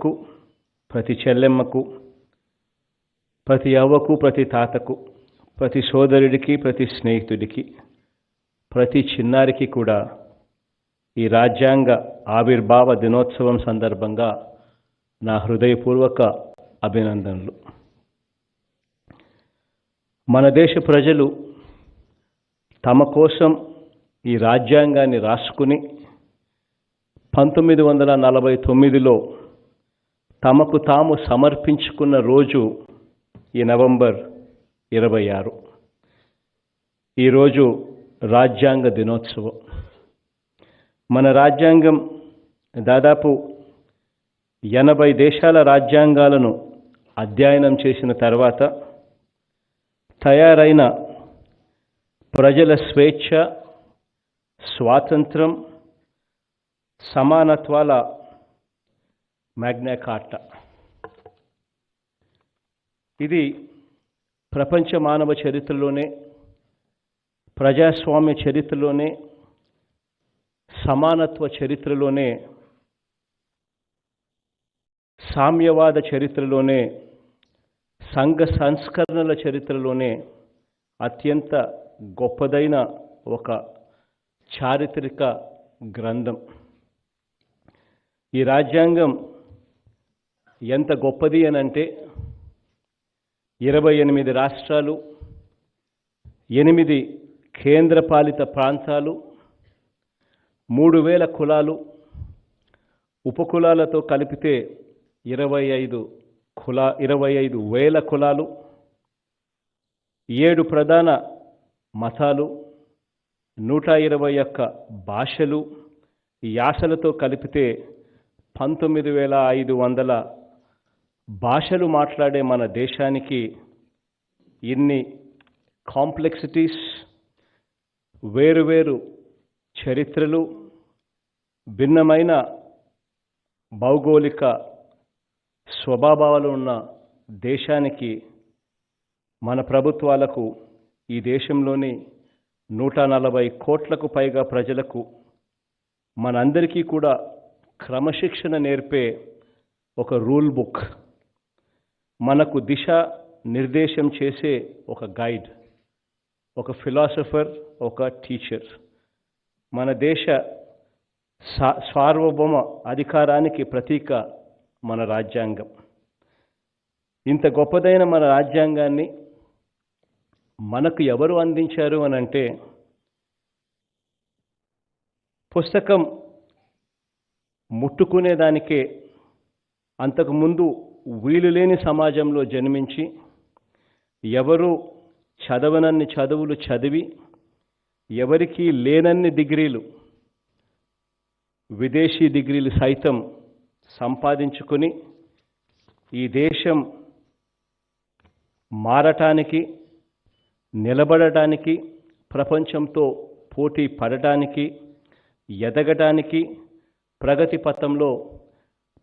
అక్కకు, ప్రతి చెల్లెమ్మకు, ప్రతి అవ్వకు, ప్రతి తాతకు, ప్రతి సోదరుడికి, ప్రతి స్నేహితుడికి, ప్రతి చిన్నారికి కూడా ఈ రాజ్యాంగ ఆవిర్భావ దినోత్సవం సందర్భంగా నా హృదయపూర్వక అభినందనలు. మన దేశ ప్రజలు తమ కోసం ఈ రాజ్యాంగాన్ని రాసుకుని 1949లో తమకు తాము సమర్పించుకున్న రోజు ఈ నవంబర్ 26. ఈరోజు రాజ్యాంగ దినోత్సవం. మన రాజ్యాంగం దాదాపు 80 దేశాల రాజ్యాంగాలను అధ్యయనం చేసిన తర్వాత తయారైన ప్రజల స్వేచ్ఛ, స్వాతంత్రం, సమానత్వాల మ్యాగ్నా కార్టా. ఇది ప్రపంచ మానవ చరిత్రలోనే, ప్రజాస్వామ్య చరిత్రలోనే, సమానత్వ చరిత్రలోనే, సామ్యవాద చరిత్రలోనే, సంఘ సంస్కరణల చరిత్రలోనే అత్యంత గొప్పదైన ఒక చారిత్రక గ్రంథం. ఈ రాజ్యాంగం ఎంత గొప్పది అనంటే 28 రాష్ట్రాలు, 8 కేంద్రపాలిత ప్రాంతాలు, 3000 కులాలు, ఉపకులాలతో కలిపితే 25,000 కులాలు, 7 ప్రధాన మతాలు, 121 భాషలు, యాసలతో కలిపితే 19,500 భాషలు మాట్లాడే మన దేశానికి ఇన్ని కాంప్లెక్సిటీస్, వేరువేరు చరిత్రలు, భిన్నమైన భౌగోళిక స్వభావాలు ఉన్న దేశానికి, మన ప్రభుత్వాలకు, ఈ దేశంలోని 140 కోట్లకు పైగా ప్రజలకు, మనందరికీ కూడా క్రమశిక్షణ నేర్పే ఒక రూల్ బుక్, మనకు దిశ నిర్దేశం చేసే ఒక గైడ్, ఒక ఫిలాసఫర్, ఒక టీచర్. మన దేశ సార్వభౌమ అధికారానికి ప్రతీక మన రాజ్యాంగం. ఇంత గొప్పదైన మన రాజ్యాంగాన్ని మనకు ఎవరు అందించారు అనంటే, పుస్తకం ముట్టుకునేదానికే అంతకుముందు వీలులేని సమాజంలో జన్మించి, ఎవరు చదవనన్ని చదువులు చదివి, ఎవరికీ లేనన్ని డిగ్రీలు, విదేశీ డిగ్రీలు సైతం సంపాదించుకొని ఈ దేశం మారటానికి, నిలబడటానికి, ప్రపంచంతో పోటీ పడటానికి, ఎదగటానికి, ప్రగతి పథంలో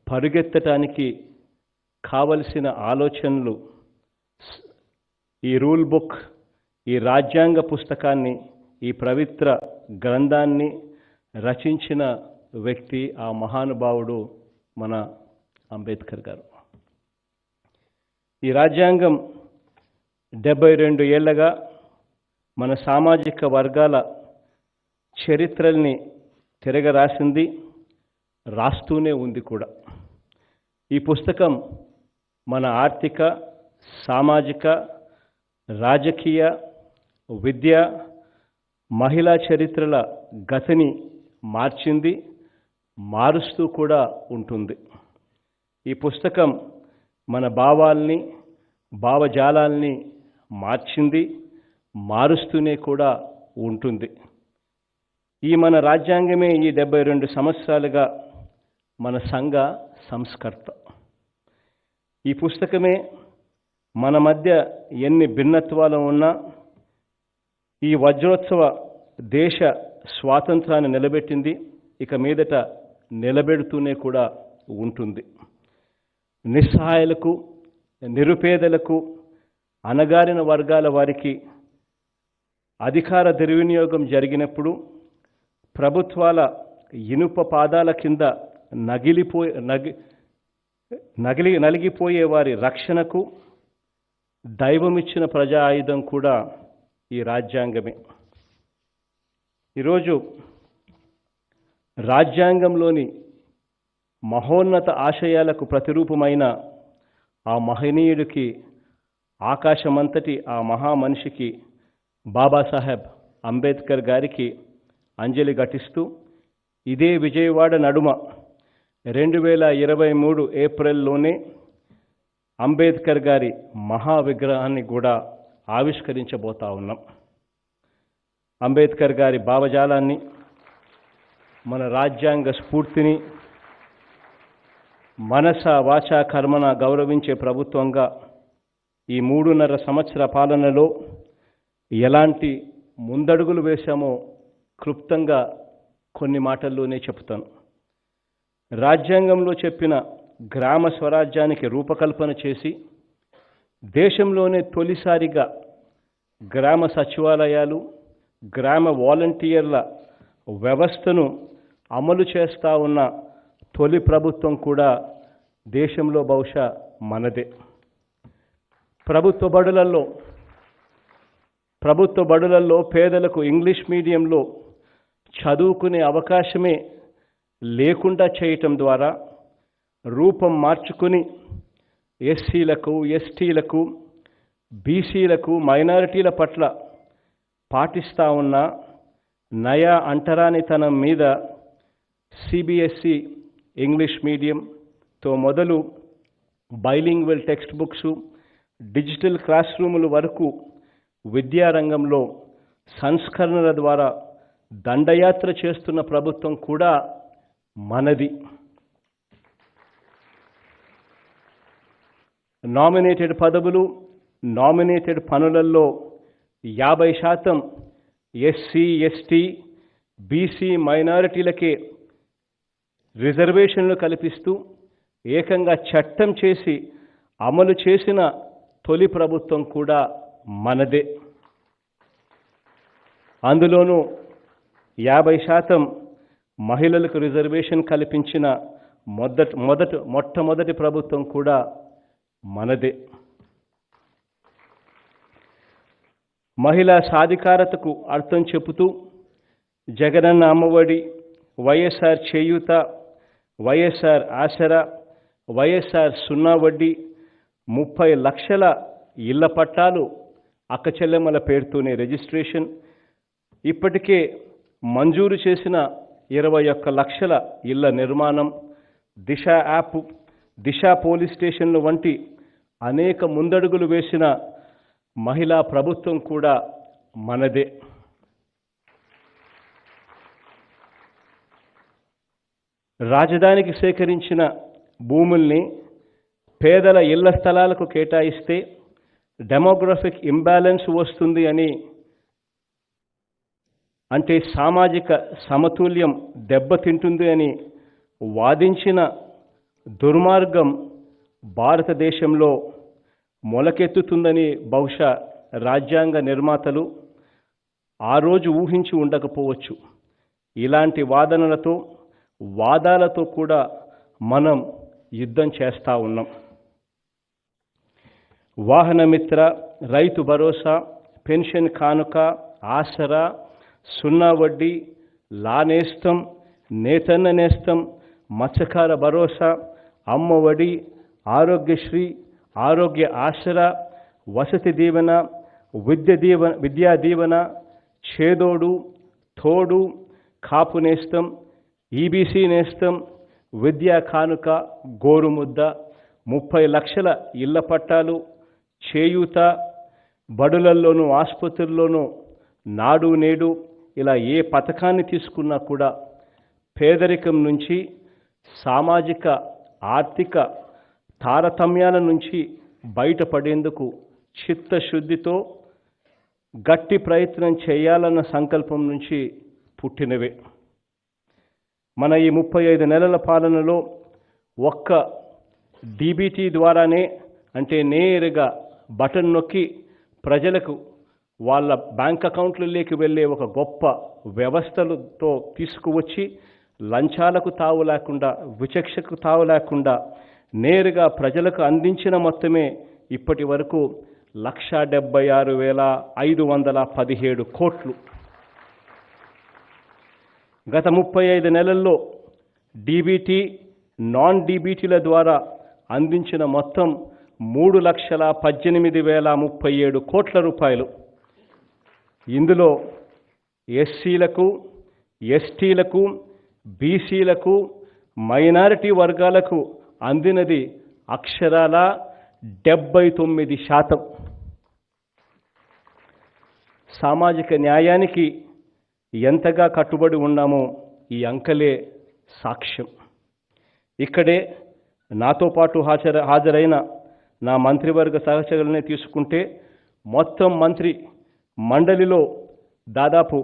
పరుగెత్తటానికి కావలసిన ఆలోచనలు ఈ రూల్ బుక్, ఈ రాజ్యాంగ పుస్తకాన్ని, ఈ పవిత్ర గ్రంథాన్ని రచించిన వ్యక్తి, ఆ మహానుభావుడు మన అంబేద్కర్ గారు. ఈ రాజ్యాంగం 72 ఏళ్లగా మన సామాజిక వర్గాల చరిత్రల్ని తిరగరాసింది, రాస్తూనే ఉంది కూడా. ఈ పుస్తకం మన ఆర్థిక, సామాజిక, రాజకీయ, విద్య, మహిళా చరిత్రల గతిని మార్చింది, మారుస్తూ కూడా ఉంటుంది. ఈ పుస్తకం మన భావాల్ని, భావజాలాల్ని మార్చింది, మారుస్తూనే కూడా ఉంటుంది. ఈ మన రాజ్యాంగమే ఈ 72 సంవత్సరాలుగా మన సంఘ సంస్కర్త. ఈ పుస్తకమే మన మధ్య ఎన్ని భిన్నత్వాలు ఉన్నా ఈ వజ్రోత్సవ దేశ స్వాతంత్రాన్ని నిలబెట్టింది, ఇక మీదట నిలబెడుతూనే కూడా ఉంటుంది. నిస్సహాయులకు, నిరుపేదలకు, అణగారిన వర్గాల వారికి అధికార దుర్వినియోగం జరిగినప్పుడు ప్రభుత్వాల ఇనుప పాదాల కింద నలిగిపోయే వారి రక్షణకు దైవమిచ్చిన ప్రజా ఆయుధం కూడా ఈ రాజ్యాంగమే. ఈరోజు రాజ్యాంగంలోని మహోన్నత ఆశయాలకు ప్రతిరూపమైన ఆ మహనీయుడికి, ఆకాశమంతటి ఆ మహామనిషికి, బాబాసాహెబ్ అంబేద్కర్ గారికి అంజలి ఘటిస్తూ ఇదే విజయవాడ నడుమ 2023 ఏప్రిల్లోనే అంబేద్కర్ గారి మహావిగ్రహాన్ని కూడా ఆవిష్కరించబోతా ఉన్నాం. అంబేద్కర్ గారి భావజాలాన్ని, మన రాజ్యాంగ స్ఫూర్తిని మనస వాచ కర్మన గౌరవించే ప్రభుత్వంగా ఈ 3.5 సంవత్సర పాలనలో ఎలాంటి ముందడుగులు వేశామో క్లుప్తంగా కొన్ని మాటల్లోనే చెప్తాను. రాజ్యాంగంలో చెప్పిన గ్రామ స్వరాజ్యానికి రూపకల్పన చేసి దేశంలోనే తొలిసారిగా గ్రామ సచివాలయాలు, గ్రామ వాలంటీర్ల వ్యవస్థను అమలు చేస్తూ ఉన్న తొలి ప్రభుత్వం కూడా దేశంలో బహుశా మనదే. ప్రభుత్వ బడులలో పేదలకు ఇంగ్లీష్ మీడియంలో చదువుకునే అవకాశమే లేకుండా చేయటం ద్వారా రూపం మార్చుకుని ఎస్సీలకు, ఎస్టీలకు, బీసీలకు, మైనారిటీల పట్ల పాటిస్తూ ఉన్న నయా అంటరానితనం మీద సిబిఎస్ఈ ఇంగ్లీష్ మీడియంతో మొదలు bilingual text books, digital class రూముల వరకు విద్యారంగంలో సంస్కరణల ద్వారా దండయాత్ర చేస్తున్న ప్రభుత్వం కూడా మనది. నామినేటెడ్ పదవులు, నామినేటెడ్ పనులలో 50% ఎస్సీ, ఎస్టీ, బీసీ, మైనారిటీలకే రిజర్వేషన్లు కల్పిస్తూ ఏకంగా చట్టం చేసి అమలు చేసిన తొలి ప్రభుత్వం కూడా మనదే. అందులోనూ 50% మహిళలకు రిజర్వేషన్ కల్పించిన మొట్టమొదటి ప్రభుత్వం కూడా మనదే. మహిళా సాధికారతకు అర్థం చెబుతూ జగనన్న అమ్మఒడి, వైఎస్ఆర్ చేయూత, వైఎస్ఆర్ ఆసరా, వైఎస్ఆర్ సున్నా వడ్డీ, 30 లక్షల ఇళ్ల పట్టాలు అక్కచెల్లెమ్మల పేరుతోనే రిజిస్ట్రేషన్, ఇప్పటికే మంజూరు చేసిన 21 లక్షల ఇళ్ల నిర్మాణం, దిశ యాప్, దిశ పోలీస్ స్టేషన్లు వంటి అనేక ముందడుగులు వేసిన మహిళా ప్రభుత్వం కూడా మనదే. రాజధానికి సేకరించిన భూముల్ని పేదల ఇళ్ల స్థలాలకు కేటాయిస్తే డెమోగ్రఫిక్ ఇంబ్యాలెన్స్ వస్తుంది అని, అంటే సామాజిక సమతుల్యం దెబ్బతింటుంది అని వాదించిన దుర్మార్గం భారతదేశంలో మొలకెత్తుతుందని బహుశా రాజ్యాంగ నిర్మాతలు ఆ రోజు ఊహించి ఉండకపోవచ్చు. ఇలాంటి వాదాలతో కూడా మనం యుద్ధం చేస్తూ ఉన్నాం. వాహనమిత్ర, రైతు భరోసా, పెన్షన్ కానుక, ఆసరా, సున్నా వడ్డీ, లా నేస్తం, నేతన్న నేస్తం, మత్స్యకార భరోసా, అమ్మఒడి, ఆరోగ్యశ్రీ, ఆరోగ్య ఆసరా, వసతి దీవెన, విద్యా దీవెన, చేదోడు, తోడు, కాపు నేస్తం, ఈబీసీ నేస్తం, విద్యా కానుక, గోరుముద్ద, 30 లక్షల ఇళ్ల పట్టాలు, చేయూత, బడులల్లోనూ ఆసుపత్రుల్లోనూ నాడు నేడు, ఇలా ఏ పథకాన్ని తీసుకున్నా కూడా పేదరికం నుంచి, సామాజిక ఆర్థిక తారతమ్యాల నుంచి బయటపడేందుకు చిత్తశుద్ధితో గట్టి ప్రయత్నం చేయాలన్న సంకల్పం నుంచి పుట్టినవే. మన ఈ 35 నెలల పాలనలో ఒక్క డీబీటీ ద్వారానే, అంటే నేరుగా బటన్ నొక్కి ప్రజలకు వాళ్ళ బ్యాంక్ అకౌంట్లలోకి వెళ్ళే ఒక గొప్ప వ్యవస్థలతో తీసుకువచ్చి లంచాలకు తావు లేకుండా, విచక్షకు తావు లేకుండా నేరుగా ప్రజలకు అందించిన మొత్తమే ఇప్పటి వరకు 1,76,517 కోట్లు. గత 35 నెలల్లో డీబీటీ, నాన్ డీబీటీల ద్వారా అందించిన మొత్తం 3,18,037 కోట్ల రూపాయలు. ఇందులో ఎస్సీలకు, ఎస్టీలకు, బీసీలకు, మైనారిటీ వర్గాలకు అందినది అక్షరాల 79%. సామాజిక న్యాయానికి ఎంతగా కట్టుబడి ఉన్నామో ఈ అంకెలే సాక్ష్యం. ఇక్కడే నాతో పాటు హాజరైన నా మంత్రివర్గ సహచరులనే తీసుకుంటే మొత్తం మంత్రి మండలిలో దాదాపు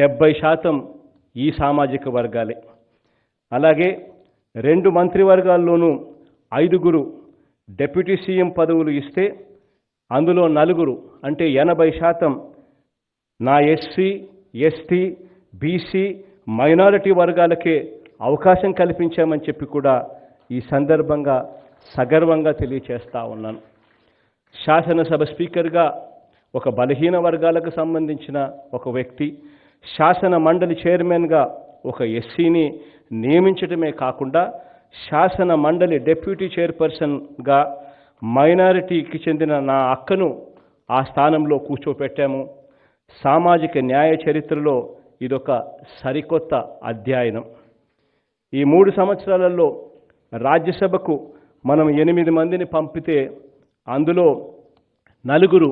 70% ఈ సామాజిక వర్గాలే. అలాగే 2 మంత్రివర్గాల్లోనూ 5 డిప్యూటీ సీఎం పదవులు ఇస్తే అందులో 4 అంటే 80% నా ఎస్సీ, ఎస్టీ, బీసీ, మైనారిటీ వర్గాలకే అవకాశం కల్పించామని చెప్పి కూడా ఈ సందర్భంగా సగర్వంగా తెలియచేస్తా ఉన్నాను. శాసనసభ స్పీకర్గా ఒక బలహీన వర్గాలకు సంబంధించిన ఒక వ్యక్తి, శాసన మండలి చైర్మన్గా ఒక ఎస్సీని నియమించడమే కాకుండా శాసన మండలి డిప్యూటీ చైర్పర్సన్గా మైనారిటీకి చెందిన నా అక్కను ఆ స్థానంలో కూర్చోపెట్టాము. సామాజిక న్యాయ చరిత్రలో ఇదొక సరికొత్త అధ్యయనం. ఈ 3 సంవత్సరాలలో రాజ్యసభకు మనం 8 మందిని పంపితే అందులో 4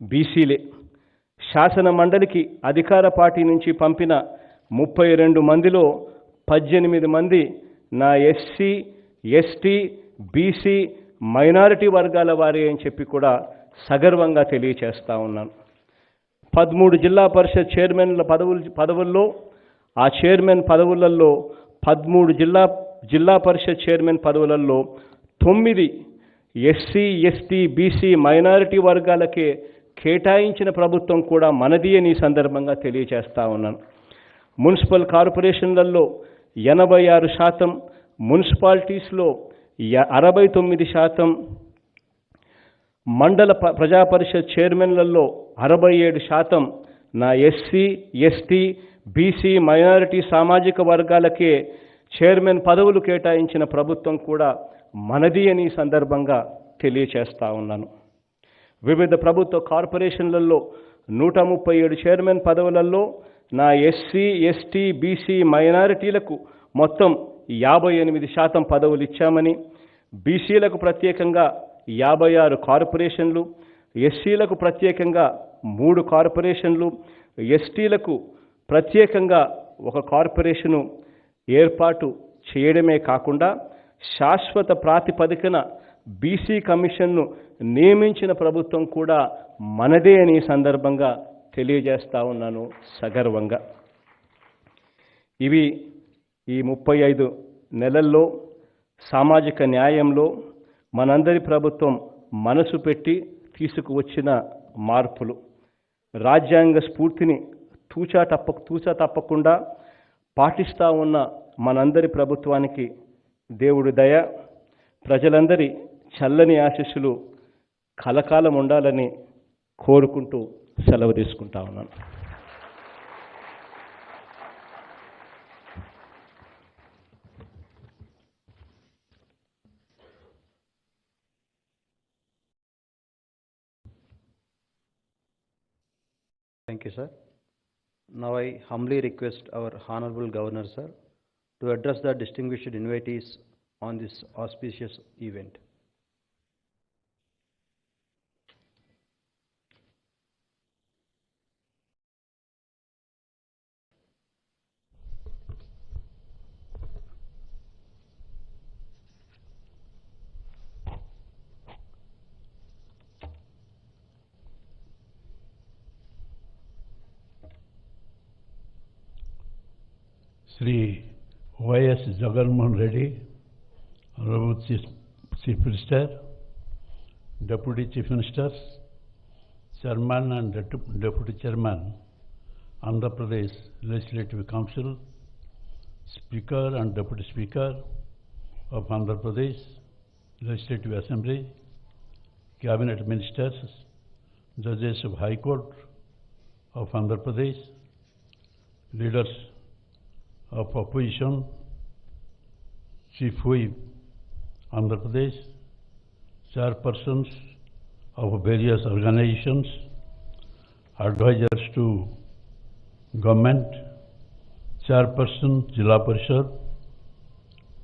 బీసీలే. శాసన మండలికి అధికార పార్టీ నుంచి పంపిన 32 మందిలో 18 మంది నా ఎస్సీ, ఎస్టీ, బీసీ, మైనారిటీ వర్గాల వారే అని చెప్పి కూడా సగర్వంగా తెలియచేస్తా ఉన్నాను. 13 జిల్లా పరిషత్ చైర్మన్ల పదవుల్లో ఆ చైర్మన్ పదవులలో 13 జిల్లా పరిషత్ చైర్మన్ పదవులలో 9 ఎస్సీ, ఎస్టీ, బీసీ, మైనారిటీ వర్గాలకే కేటాయించిన ప్రభుత్వం కూడా మనది అని సందర్భంగా తెలియచేస్తా ఉన్నాను. మున్సిపల్ కార్పొరేషన్లలో 86%, మున్సిపాలిటీస్లో 69%, మండల ప్రజాపరిషత్ చైర్మన్లలో 67% నా ఎస్సీ, ఎస్టీ, బీసీ, మైనారిటీ సామాజిక వర్గాలకే చైర్మన్ పదవులు కేటాయించిన ప్రభుత్వం కూడా మనది అని సందర్భంగా తెలియచేస్తా ఉన్నాను. వివిధ ప్రభుత్వ కార్పొరేషన్లలో 137 చైర్మన్ పదవులలో నా ఎస్సీ, ఎస్టీ, బీసీ, మైనారిటీలకు మొత్తం 58% పదవులు ఇచ్చామని, బీసీలకు ప్రత్యేకంగా 56 కార్పొరేషన్లు, ఎస్సీలకు ప్రత్యేకంగా 3 కార్పొరేషన్లు, ఎస్టీలకు ప్రత్యేకంగా 1 కార్పొరేషను ఏర్పాటు చేయడమే కాకుండా శాశ్వత ప్రాతిపదికన బీసీ కమిషన్ను నియమించిన ప్రభుత్వం కూడా మనదే అని సందర్భంగా తెలియజేస్తా ఉన్నాను సగర్వంగా. ఇవి ఈ 35 నెలల్లో సామాజిక న్యాయంలో మనందరి ప్రభుత్వం మనసు పెట్టి తీసుకువచ్చిన మార్పులు. రాజ్యాంగ స్ఫూర్తిని తూచా తప్పకుండా పాటిస్తూ ఉన్న మనందరి ప్రభుత్వానికి దేవుడి దయ, ప్రజలందరి చల్లని ఆశీస్సులు కలకాలం ఉండాలని కోరుకుంటూ సెలవు తీసుకుంటా ఉన్నాను. Thank you, sir. Now I humbly request our Honorable Governor, sir, to address the distinguished invitees on this auspicious event. Sri Y.S. Jagan Reddy, Honorable Chief Minister, Deputy Chief Ministers, Chairman and Deputy Chairman, Andhra Pradesh Legislative Council, Speaker and Deputy Speaker of Andhra Pradesh, Legislative Assembly, Cabinet Ministers, Judges of High Court of Andhra Pradesh, leaders of opposition, Chief Whip, Andhra Pradesh, chairpersons of various organizations, advisors to government, chairperson, Jilla Parishad,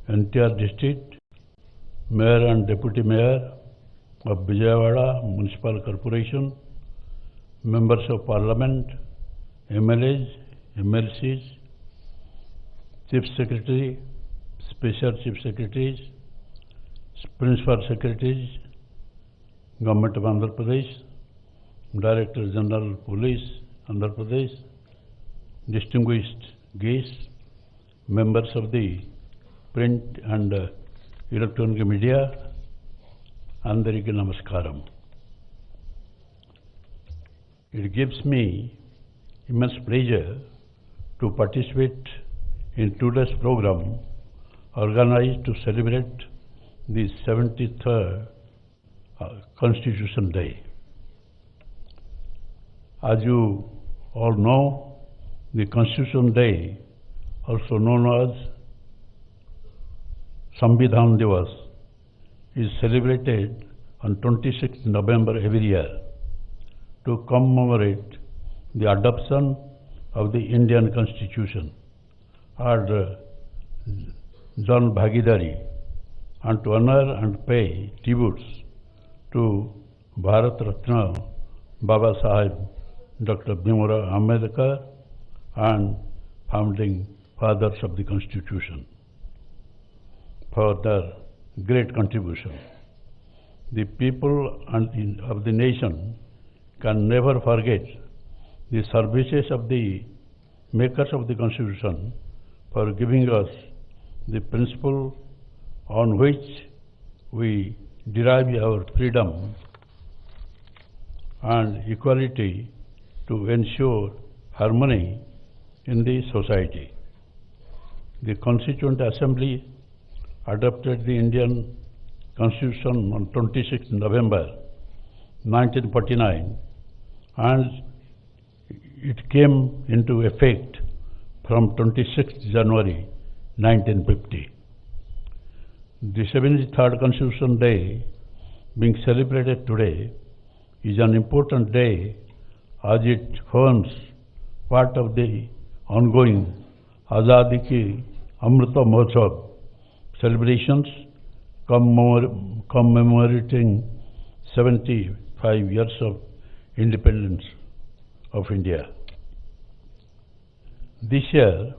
entire district, Mayor and Deputy Mayor of Vijayawada Municipal Corporation, members of Parliament, MLAs, MLCs, Chief Secretary, Special Chief Secretaries, Principal Secretaries, Government of Andhra Pradesh, Director General Police, Andhra Pradesh, distinguished guests, members of the print and electronic media, Andariki Namaskaram. It gives me immense pleasure to participate in today's program organized to celebrate the 73rd Constitution Day. As you all know, the Constitution Day, also known as Samvidhan Divas, is celebrated on 26th November every year to commemorate the adoption of the Indian Constitution and Jan Bhagidari, and to honor and pay tributes to Bharat Ratna Baba Sahib Dr. Bhimrao Ambedkar and founding fathers of the Constitution for their great contribution. The people of the nation can never forget the services of the makers of the Constitution for giving us the principle on which we derive our freedom and equality to ensure harmony in the society. The Constituent Assembly adopted the Indian Constitution on 26 November 1949 and it came into effect from 26 January 1950. The 73rd Constitution Day being celebrated today is an important day as it forms part of the ongoing Azadi Ki Amrita Mahotsav celebrations commemorating 75 years of independence of India. This year,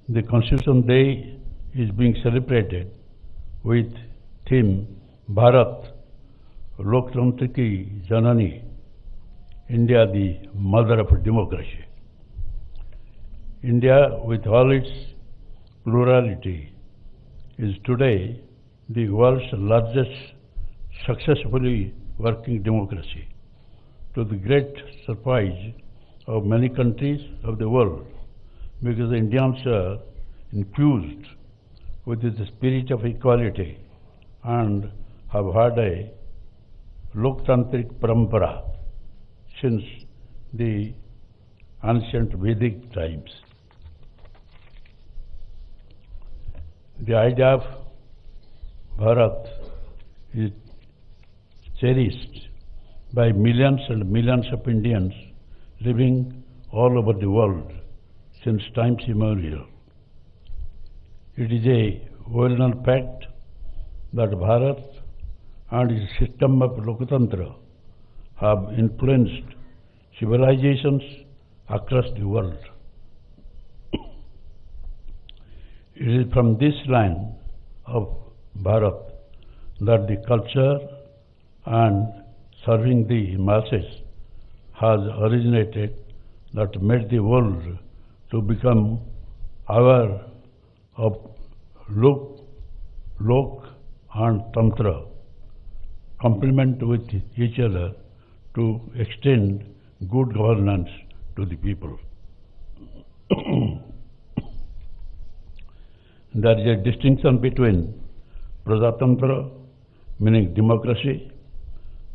the Constitution Day is being celebrated with theme Bharat Loktantra Ki Janani, India the mother of democracy. India, with all its plurality, is today the world's largest successfully working democracy, to the great surprise of many countries of the world, because the Indians are infused with the spirit of equality and have had a Loktantrik Parampara since the ancient Vedic times. The idea of Bharat is cherished by millions and millions of Indians living all over the world since times immemorial. It is a well-known fact that Bharat and its system of Lokatantra have influenced civilizations across the world. It is from this line of Bharat that the culture and serving the masses has originated, that made the world to become aware of Lok and Tantra, complement with each other to extend good governance to the people. There is a distinction between Prajatantra meaning democracy,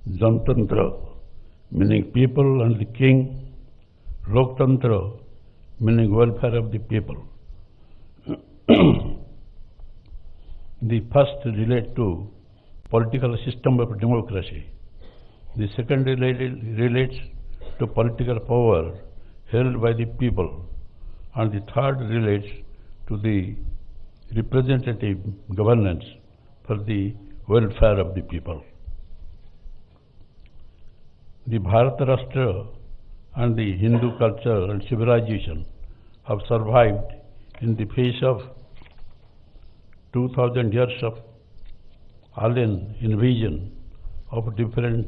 Jantantra, meaning people and the king, Loktantra, meaning welfare of the people. The first relate to political system of democracy. The second relates to political power held by the people. And the third relates to the representative governance for the welfare of the people. The Bharata Rashtra and the Hindu culture and civilization have survived in the face of 2000 years of alien invasion of different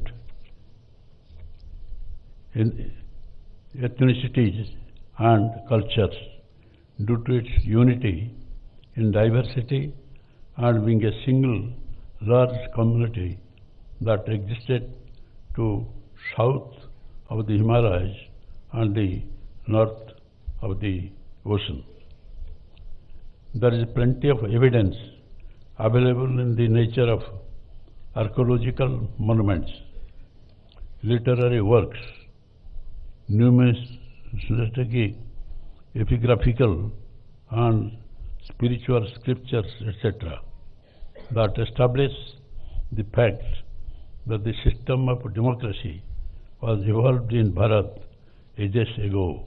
ethnicities and cultures due to its unity in diversity and being a single large community that existed to south of the Himalayas and the north of the ocean. There is plenty of evidence available in the nature of archaeological monuments, literary works, numismatic, epigraphical and spiritual scriptures, etc., that establish the fact that the system of democracy was evolved in Bharat ages ago.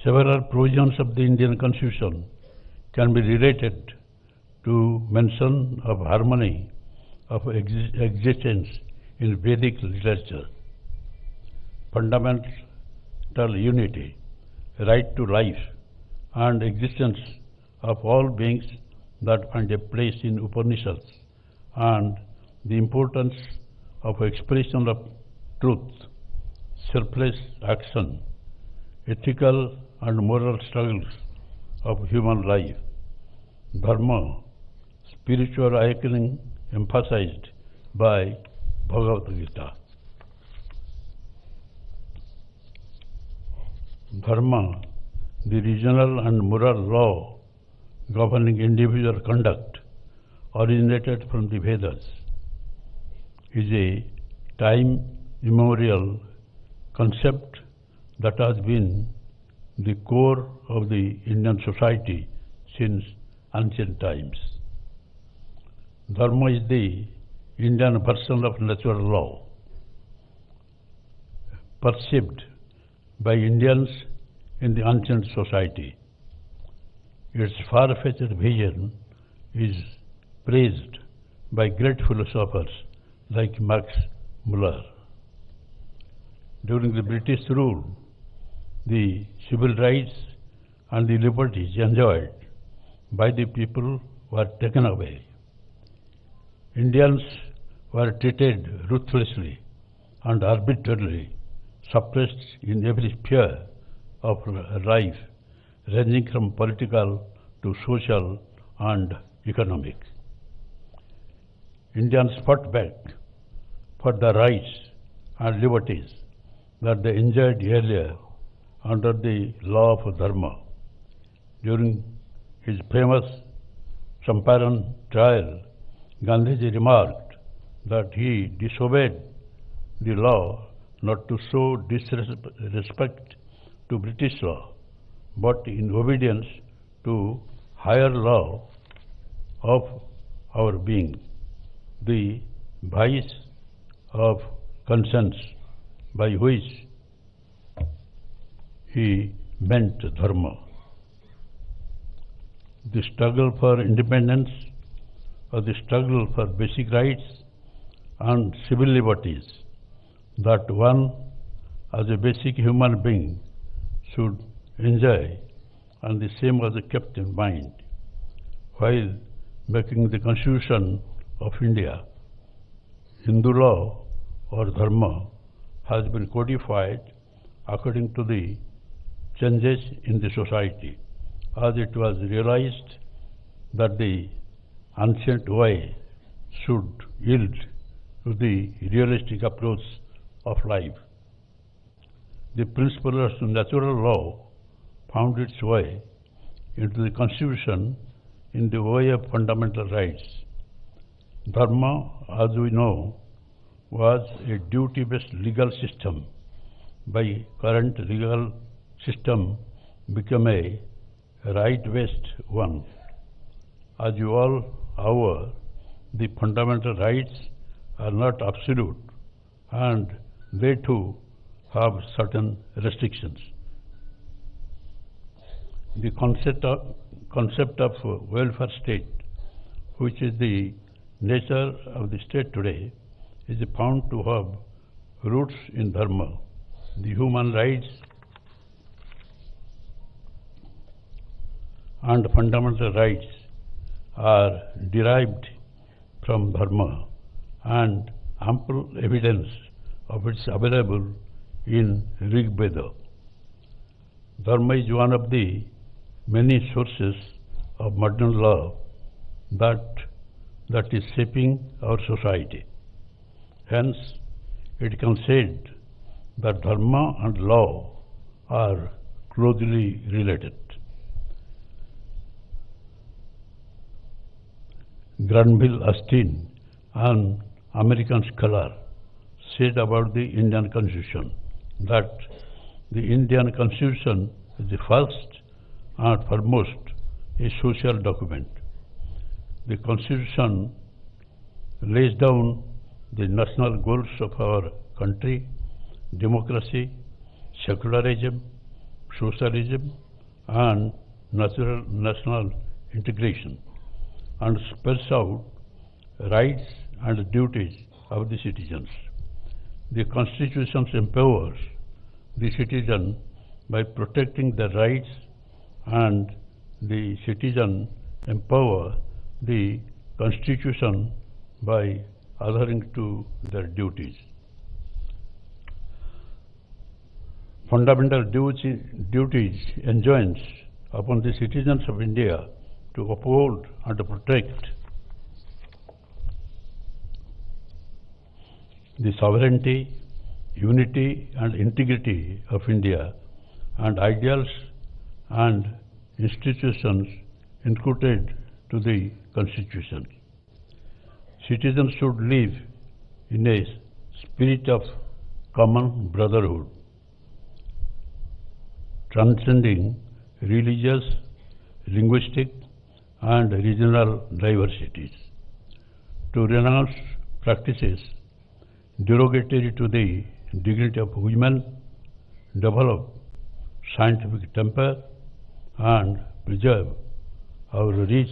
Several provisions of the Indian Constitution can be related to mention of harmony of existence in Vedic literature, fundamental unity, right to life, and existence of all beings that find a place in Upanishads, and the importance of expression of truth, selfless action, ethical and moral struggles of human life, dharma, spiritual awakening emphasized by Bhagavad Gita. Dharma, the regional and moral law governing individual conduct, originated from the Vedas, is a time immemorial concept that has been the core of the Indian society since ancient times. Dharma is the Indian version of natural law, perceived by Indians in the ancient society. Its far-fetched vision is praised by great philosophers like Max Muller. During the British rule, the civil rights and the liberties enjoyed by the people were taken away. Indians were treated ruthlessly and arbitrarily, suppressed in every sphere of life, ranging from political to social and economic. Indians fought back for the rights and liberties that they enjoyed earlier under the law of Dharma. During his famous Champaran trial, Gandhiji remarked that he disobeyed the law not to show disrespect to British law, but in obedience to higher law of our being, the vice of conscience, by which he meant dharma. The struggle for independence, or the struggle for basic rights and civil liberties that one as a basic human being should enjoy, and the same was kept in mind while making the Constitution of India. Hindu law or dharma has been codified according to the changes in the society, as it was realized that the ancient way should yield to the realistic approach of life. The principle of natural law found its way into the Constitution in the way of fundamental rights. Dharma, as we know, was a duty-based legal system. By current legal system became a right-based one. As you all are aware, the fundamental rights are not absolute and they too have certain restrictions. The concept of welfare state, which is the nature of the state today, is found to have roots in Dharma. The human rights and fundamental rights are derived from Dharma, and ample evidence of it is available in Rig Veda. Dharma is one of the many sources of modern law that is shaping our society. Hence, it can be said that Dharma and law are closely related. Granville Austin, an American scholar, said about the Indian Constitution that the Indian Constitution is the first and foremost a social document. The Constitution lays down the national goals of our country: democracy, secularism, socialism, and national integration, and spells out rights and duties of the citizens. The Constitution empowers the citizen by protecting their rights, and the citizen empower the Constitution by adhering to their duties. Fundamental duties enjoins upon the citizens of India to uphold and to protect the sovereignty, unity and integrity of India, and ideals and institutions included to the Constitution. Citizens should live in a spirit of common brotherhood, transcending religious, linguistic and regional diversities, to renounce practices derogatory to the dignity of women, develop scientific temper, and preserve our rich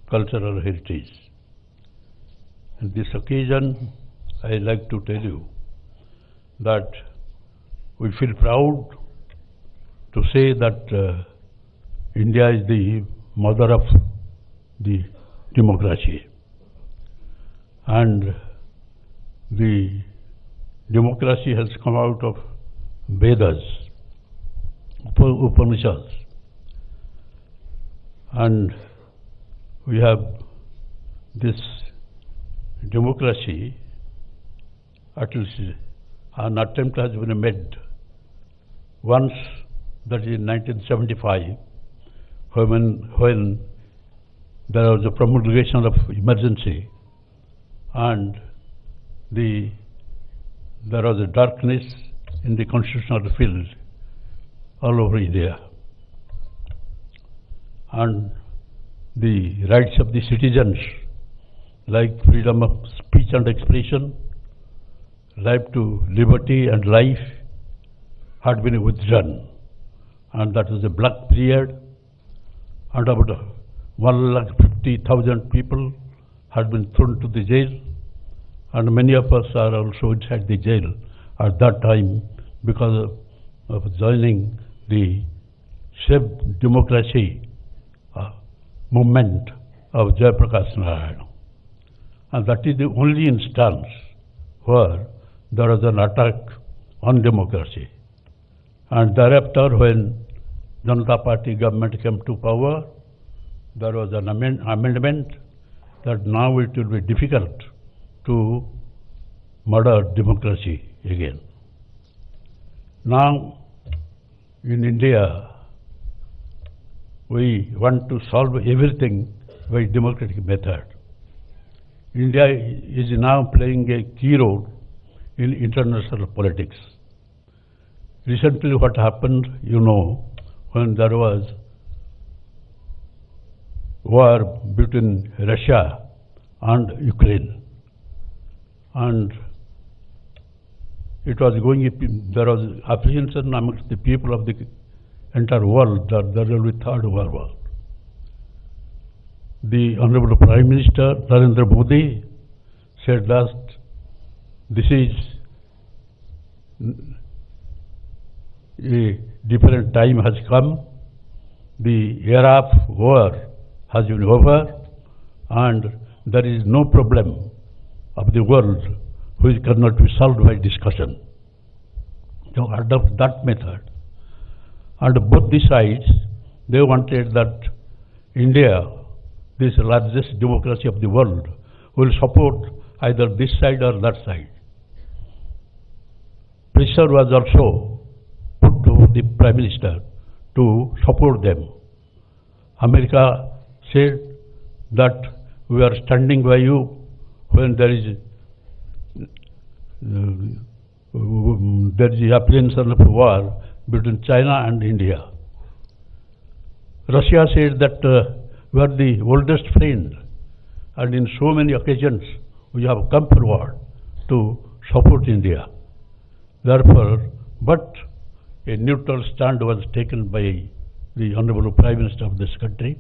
cultural heritage. On this occasion, I like to tell you that we feel proud to say that India is the mother of the democracy, and the democracy has come out of Vedas, Upanishads, and we have this democracy. At least an attempt has been made once, that is in 1975, when there was a promulgation of emergency and there was a darkness in the constitutional field all over India, and the rights of the citizens, like freedom of speech and expression, right to liberty and life, had been withdrawn, and that was a black period, and about 150,000 people had been thrown to the jail, and many of us are also inside the jail at that time because of joining the Save Democracy movement of Jayaprakash Narayan. And that is the only instance where there was an attack on democracy. And thereafter, when Janata Party government came to power, there was an amendment that now it will be difficult to murder democracy again. Now, in India, we want to solve everything by democratic method. India is now playing a key role in international politics. Recently what happened, you know, when there was war between Russia and Ukraine, and it was going, there was apprehension amongst the people of the entire world that there will be third world war. The Honorable Prime Minister Narendra Modi said that this is a different time has come, the era of war has been over, and there is no problem of the world which cannot be solved by discussion. So adopt that method. And both the sides, they wanted that India, this largest democracy of the world, will support either this side or that side. Pressure was also put to the Prime Minister to support them. America said that we are standing by you when there is the apprehension of war between China and India. Russia said that we are the oldest friend, and in so many occasions we have come forward to support India. Therefore, but a neutral stand was taken by the Honorable Prime Minister of this country,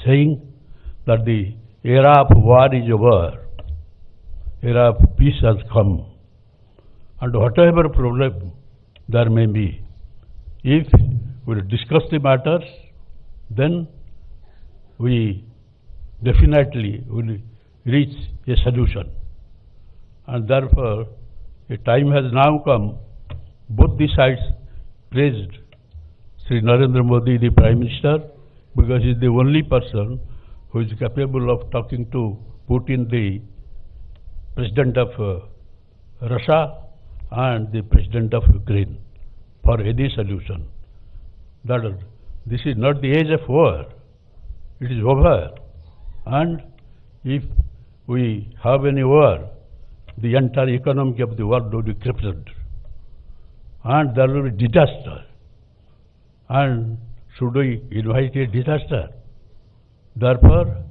saying that the era of war is over, era of peace has come, and whatever problem there may be, if we discuss the matters, then we definitely will reach a solution. And therefore, a time has now come, both the sides praised Sri Narendra Modi, the Prime Minister, because he is the only person who is capable of talking to Putin, the President of Russia, and the President of Ukraine for any solution. That this is not the age of war, it is over. And if we have any war, the entire economy of the world will be crippled, and there will be disaster. And should we invite a disaster? Therefore,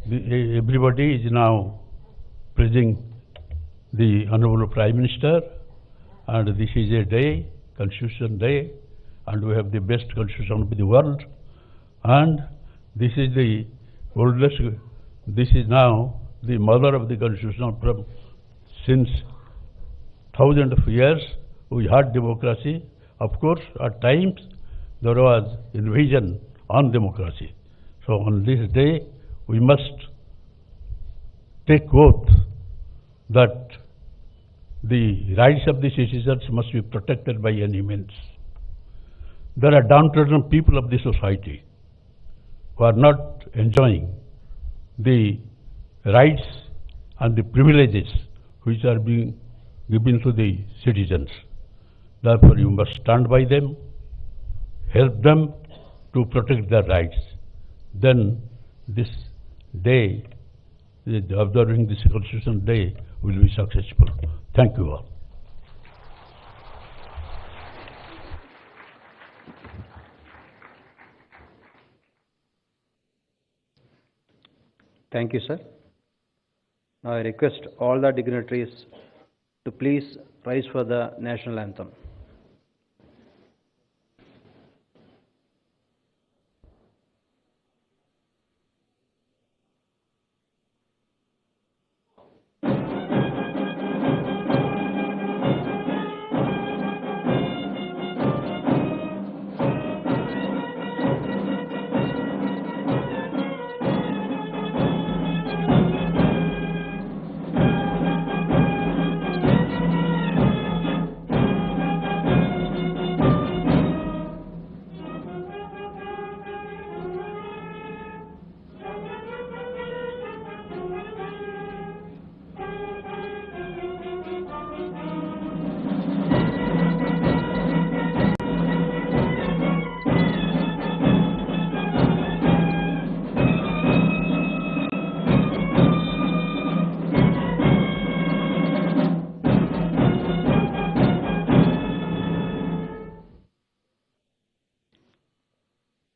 everybody is now praising the Honorable Prime Minister, and this is a day, Constitution Day, and we have the best Constitution of the world, and this is the oldest, this is now the mother of the Constitution. From since thousands of years we had democracy. Of course, at times there was invasion on democracy. So on this day we must take oath that the rights of the citizens must be protected by any means. There are downtrodden people of the society who are not enjoying the rights and the privileges which are being given to the citizens. Therefore, you must stand by them, help them to protect their rights. Then this day, observing this Constitution Day, will be successful. Thank you all. Thank you, sir. Now I request all the dignitaries to please rise for the national anthem.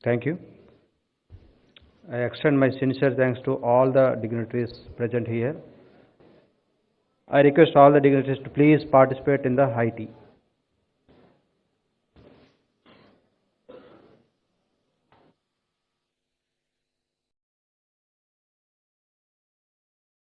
Thank you. I extend my sincere thanks to all the dignitaries present here. I request all the dignitaries to please participate in the high tea.